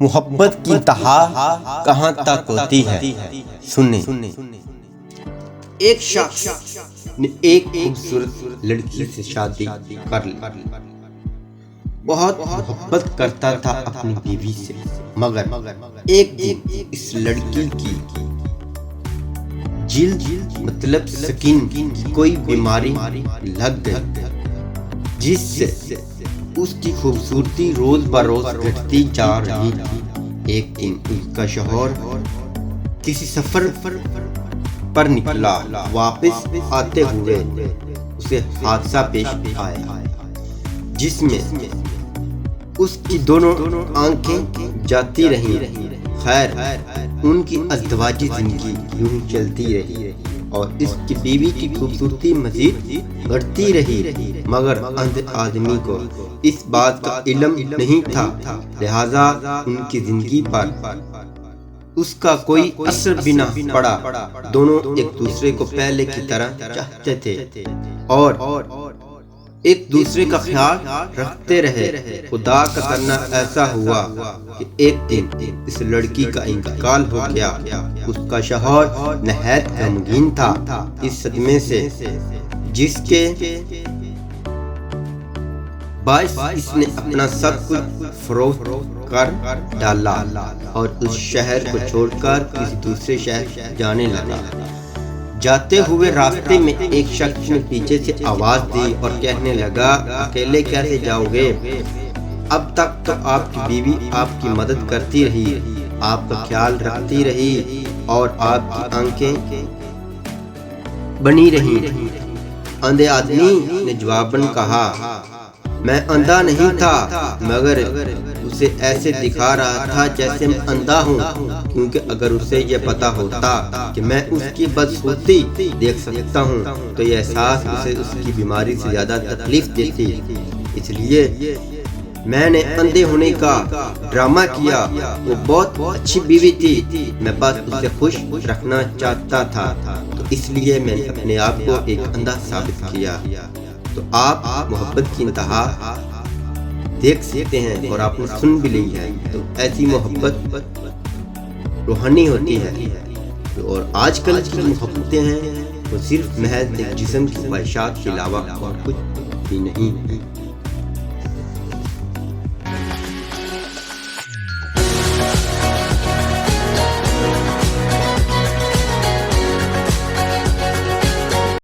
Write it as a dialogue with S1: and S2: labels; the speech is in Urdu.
S1: محبت کی انتہا کہاں تک ہوتی ہے؟ سنیں۔ ایک شخص نے ایک خوبصورت لڑکی سے شادی کر لی۔ بہت محبت کرتا تھا اپنی بیوی سے، مگر ایک دن اس لڑکی کی جلد مطلب سکن کی کوئی بیماری لگ گئی، جس سے اس کی خوبصورتی روز بروز گھٹتی جا رہی تھی۔ ایک دن اس کا شوہر کسی سفر پر نکلا، واپس آتے ہوئے اسے حادثہ پیش آیا، جس میں اس کی دونوں آنکھیں جاتی رہیں۔ خیر، ان کی ازدواجی زندگی یوں چلتی رہی اور اس کی بیوی کی خوبصورتی مزید بڑھتی رہی، مگر اندھے آدمی کو اس بات کا علم نہیں تھا، لہذا ان کی زندگی پر اس کا کوئی اثر بھی نہ پڑا۔ دونوں ایک دوسرے کو پہلے کی طرح چاہتے تھے اور ایک دوسرے کا خیال رکھتے رہے۔ خدا کا کرنا ایسا ہوا کہ ایک دن اس لڑکی کا انتقال ہو گیا۔ اس کا شوہر نہایت غمگین تھا اس صدمے سے، جس کے باعث اس نے اپنا سب کچھ فروخت کر ڈالا اور اس شہر کو چھوڑ کر کسی دوسرے شہر جانے لگا۔ جاتے ہوئے راستے میں ایک شخص نے پیچھے سے آواز دی اور کہنے لگا، اکیلے کیسے جاؤ گے؟ اب تک تو آپ کی بیوی آپ کی مدد کرتی رہی، آپ کا خیال رکھتی رہی اور آپ کی آنکھیں بنی رہی۔ اندھے آدمی نے جواباً کہا، میں اندھا نہیں تھا، مگر اسے ایسے دکھا رہا تھا جیسے میں اندھا ہوں، کیونکہ اگر اسے یہ پتا ہوتا کہ میں اس کی بدصورتی دیکھ سکتا ہوں تو یہ احساس اسے اس کی بیماری سے زیادہ تکلیف دیتی۔ اس لیے میں نے اندھے ہونے کا ڈرامہ کیا۔ وہ بہت اچھی بیوی تھی، میں بس اسے خوش رکھنا چاہتا تھا، تو اس لیے میں نے اپنے آپ کو ایک اندھا ثابت کیا۔ تو آپ محبت کی انتہا دیکھ سکتے ہیں اور آپ نے سن بھی لی ہے۔ تو ایسی محبت روحانی ہوتی ہے، اور آج کل کی محبتیں ہیں وہ صرف محض ایک جسم کی خواہشات کے علاوہ اور کچھ بھی نہیں۔